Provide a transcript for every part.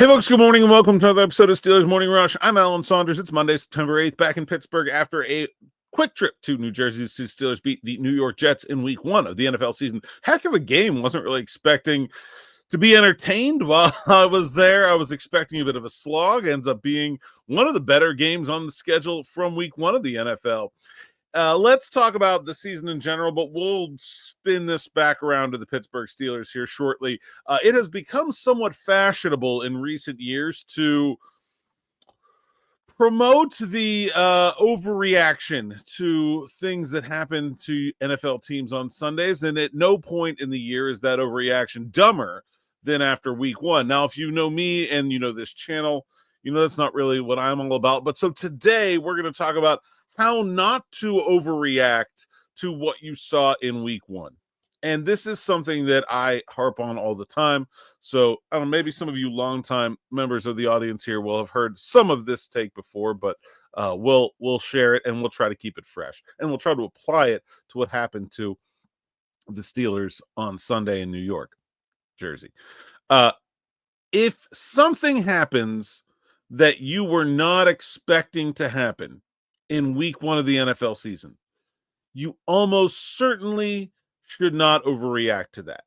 Hey folks, good morning and welcome to another episode of Steelers Morning Rush. I'm Alan Saunders. It's Monday, September 8th, back in Pittsburgh after a quick trip to New Jersey to see Steelers beat the New York Jets in week 1 of the NFL season. Heck of a game. Wasn't really expecting to be entertained while I was there. I was expecting a bit of a slog. Ends up being one of the better games on the schedule from week 1 of the NFL. Let's talk about the season in general, but we'll spin this back around to the Pittsburgh Steelers here shortly. It has become somewhat fashionable in recent years to promote the overreaction to things that happen to NFL teams on Sundays, and at no point in the year is that overreaction dumber than after week 1. Now, if you know me and you know this channel, you know that's not really what I'm all about. But so today we're going to talk about how not to overreact to what you saw in week 1. And this is something that I harp on all the time. So I don't know, maybe some of you longtime members of the audience here will have heard some of this take before, but we'll share it and we'll try to keep it fresh. And we'll try to apply it to what happened to the Steelers on Sunday in New York, Jersey. If something happens that you were not expecting to happen in week 1 of the NFL season, you almost certainly should not overreact to that.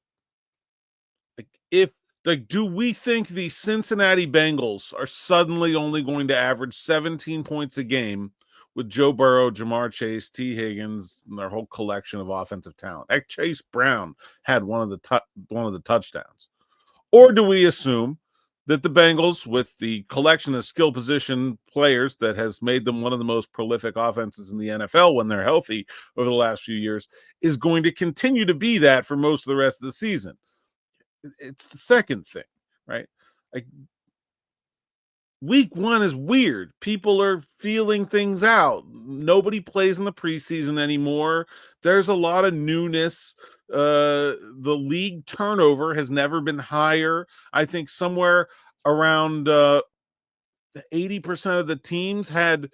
Do we think the Cincinnati Bengals are suddenly only going to average 17 points a game with Joe Burrow, Jamar Chase, T. Higgins, and their whole collection of offensive talent? Chase Brown had one of the touchdowns. Or do we assume that the Bengals, with the collection of skill position players that has made them one of the most prolific offenses in the NFL when they're healthy over the last few years, is going to continue to be that for most of the rest of the season? It's the second thing, right? Like, week 1 is weird. People are feeling things out. Nobody plays in the preseason anymore. There's a lot of newness. The league turnover has never been higher. I think somewhere around 80% of the teams had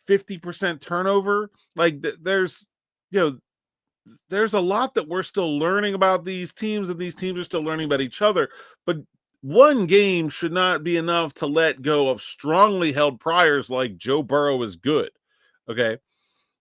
50% turnover. Like there's a lot that we're still learning about these teams, and these teams are still learning about each other. But one game should not be enough to let go of strongly held priors like Joe Burrow is good. Okay.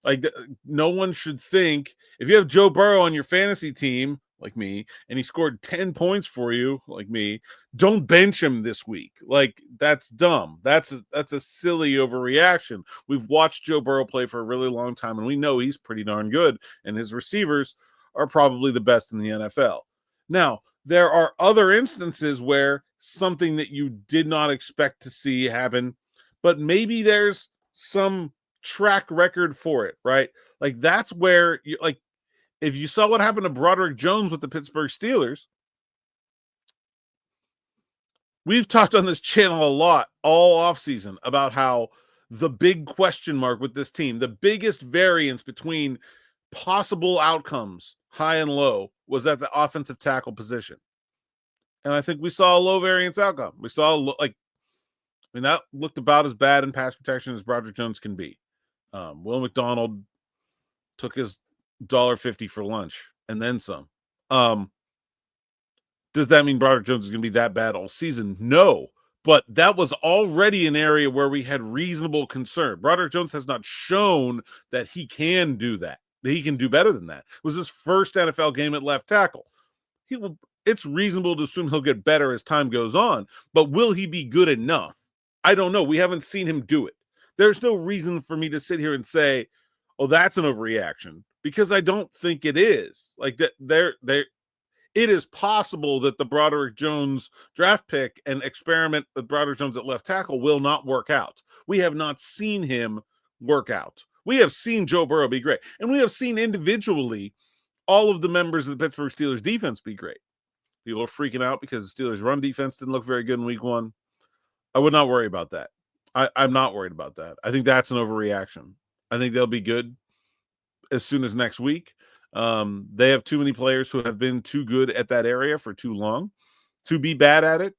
Like, no one should think if you have Joe Burrow on your fantasy team, like me, and he scored 10 points for you, like me, don't bench him this week. Like, that's dumb. That's a silly overreaction. We've watched Joe Burrow play for a really long time, and we know he's pretty darn good, and his receivers are probably the best in the NFL. Now, there are other instances where something that you did not expect to see happen, but maybe there's some track record for it, right? Like, that's where you, like, if you saw what happened to Broderick Jones with the Pittsburgh Steelers, we've talked on this channel a lot all offseason about how the big question mark with this team, the biggest variance between possible outcomes, high and low, was at the offensive tackle position. And I think we saw a low variance outcome. We saw, that looked about as bad in pass protection as Broderick Jones can be. Will McDonald took his $1.50 for lunch and then some. Does that mean Broderick Jones is going to be that bad all season? No, but that was already an area where we had reasonable concern. Broderick Jones has not shown that he can do that. That he can do better than that. It was his first NFL game at left tackle. It's reasonable to assume he'll get better as time goes on, but will he be good enough? I don't know. We haven't seen him do it. There's no reason for me to sit here and say, oh, that's an overreaction, because I don't think it is. Like, that it is possible that the Broderick Jones draft pick and experiment with Broderick Jones at left tackle will not work out. We have not seen him work out. We have seen Joe Burrow be great, and we have seen individually all of the members of the Pittsburgh Steelers defense be great. People are freaking out because the Steelers run defense didn't look very good in week 1. I would not worry about that. I'm not worried about that. I think that's an overreaction. I think they'll be good as soon as next week. They have too many players who have been too good at that area for too long to be bad at it.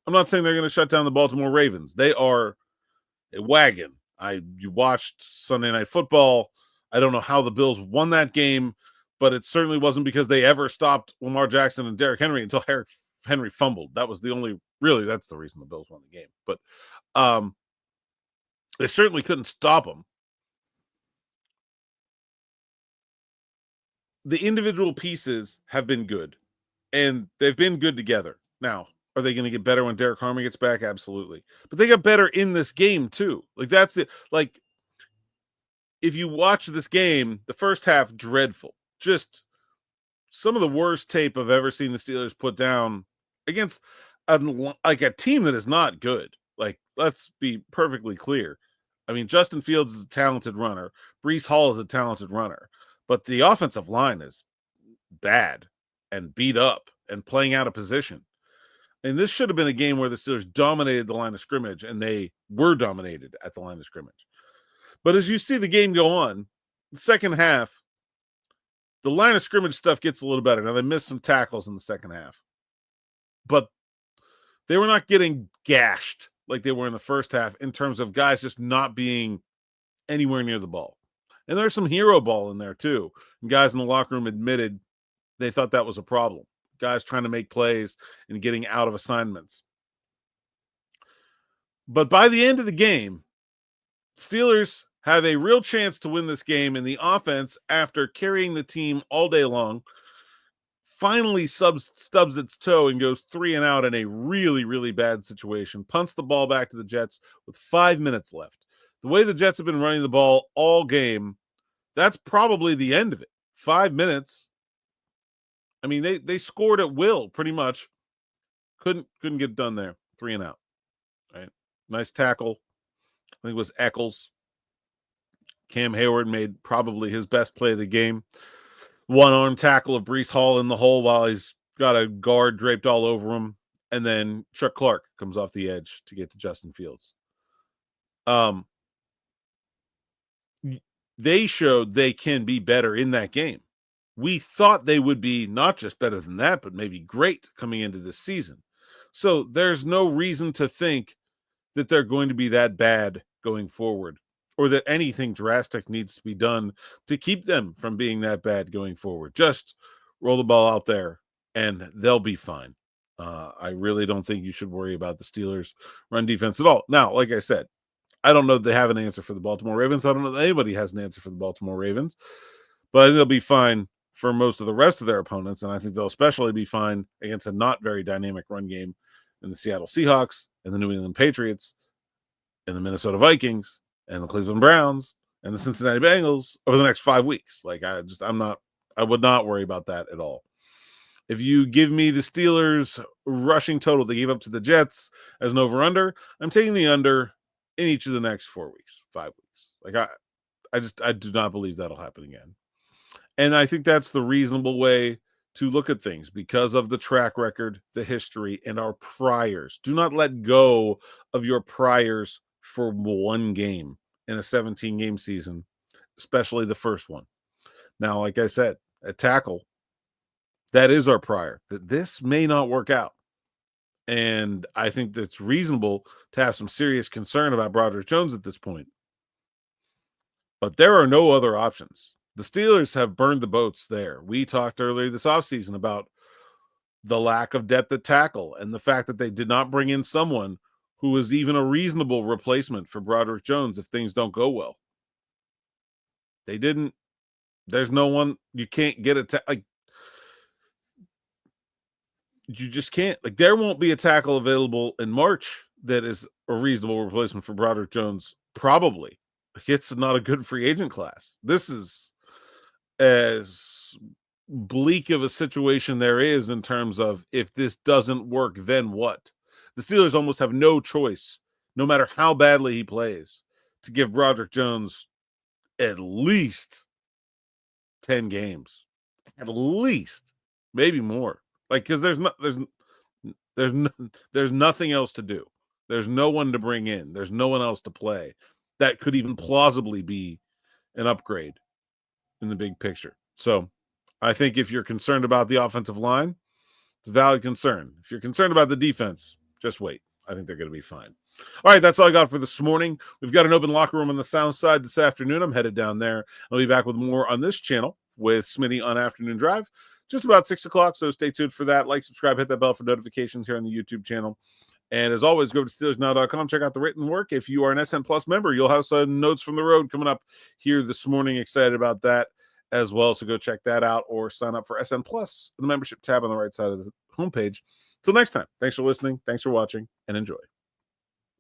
I'm not saying they're going to shut down the Baltimore Ravens. They are a wagon. You watched Sunday Night Football. I don't know how the Bills won that game, but it certainly wasn't because they ever stopped Lamar Jackson and Derrick Henry until Eric Henry fumbled. That was the only that's the reason the Bills won the game. But they certainly couldn't stop him. The individual pieces have been good, and they've been good together. Now, are they going to get better when Derek Harmon gets back? Absolutely. But they got better in this game too. Like that's it. Like if you watch this game, the first half dreadful. Just some of the worst tape I've ever seen the Steelers put down against a team that is not good. Like, let's be perfectly clear. I mean, Justin Fields is a talented runner. Breece Hall is a talented runner. But the offensive line is bad and beat up and playing out of position. And this should have been a game where the Steelers dominated the line of scrimmage, and they were dominated at the line of scrimmage. But as you see the game go on, the second half, the line of scrimmage stuff gets a little better. Now, they missed some tackles in the second half, but they were not getting gashed like they were in the first half in terms of guys just not being anywhere near the ball. And there's some hero ball in there too. And guys in the locker room admitted they thought that was a problem. Guys trying to make plays and getting out of assignments. But by the end of the game, Steelers have a real chance to win this game, and the offense, after carrying the team all day long, finally stubs its toe and goes 3 and out in a really, really bad situation. Punts the ball back to the Jets with 5 minutes left. The way the Jets have been running the ball all game, that's probably the end of it. 5 minutes. I mean, they scored at will, pretty much. Couldn't get it done there. 3 and out. Right. Nice tackle. I think it was Eccles. Cam Hayward made probably his best play of the game. One-arm tackle of Breece Hall in the hole while he's got a guard draped all over him. And then Chuck Clark comes off the edge to get to Justin Fields. They showed they can be better in that game. We thought they would be not just better than that, but maybe great coming into this season. So there's no reason to think that they're going to be that bad going forward, or that anything drastic needs to be done to keep them from being that bad going forward. Just roll the ball out there and they'll be fine. I really don't think you should worry about the Steelers' run defense at all. Now, like I said, I don't know if they have an answer for the Baltimore Ravens. I don't know that anybody has an answer for the Baltimore Ravens, but I think they'll be fine for most of the rest of their opponents, and I think they'll especially be fine against a not very dynamic run game in the Seattle Seahawks and the New England Patriots and the Minnesota Vikings and the Cleveland Browns and the Cincinnati Bengals over the next 5 weeks. Like, I would not worry about that at all. If you give me the Steelers rushing total they gave up to the Jets as an over-under, I'm taking the under in each of the next 4 weeks, 5 weeks. Like, I do not believe that'll happen again. And I think that's the reasonable way to look at things because of the track record, the history, and our priors. Do not let go of your priors for one game in a 17-game season, especially the first one. Now, like I said, at tackle, that is our prior. That this may not work out. And I think that's reasonable to have some serious concern about Broderick Jones at this point. But there are no other options. The Steelers have burned the boats there. We talked earlier this offseason about the lack of depth at tackle and the fact that they did not bring in someone who was even a reasonable replacement for Broderick Jones if things don't go well. They didn't. There's no one. You can't get a like. You just can't. Like, there won't be a tackle available in March that is a reasonable replacement for Broderick Jones. Probably. It's not a good free agent class. This is as bleak of a situation there is in terms of if this doesn't work, then what? The Steelers almost have no choice, no matter how badly he plays, to give Broderick Jones at least 10 games. At least. Maybe more. Like, because there's nothing else to do. There's no one to bring in. There's no one else to play that could even plausibly be an upgrade in the big picture. So I think if you're concerned about the offensive line, it's a valid concern. If you're concerned about the defense, just wait. I think they're going to be fine. All right, that's all I got for this morning. We've got an open locker room on the South Side this afternoon. I'm headed down there. I'll be back with more on this channel with Smitty on Afternoon Drive. just about 6 o'clock. So stay tuned for that. Like, subscribe, hit that bell for notifications here on the YouTube channel. And as always, go to SteelersNow.com. Check out the written work. If you are an SN Plus member, you'll have some notes from the road coming up here this morning. Excited about that as well. So go check that out or sign up for SN Plus in the membership tab on the right side of the homepage. Till next time, thanks for listening. Thanks for watching and enjoy.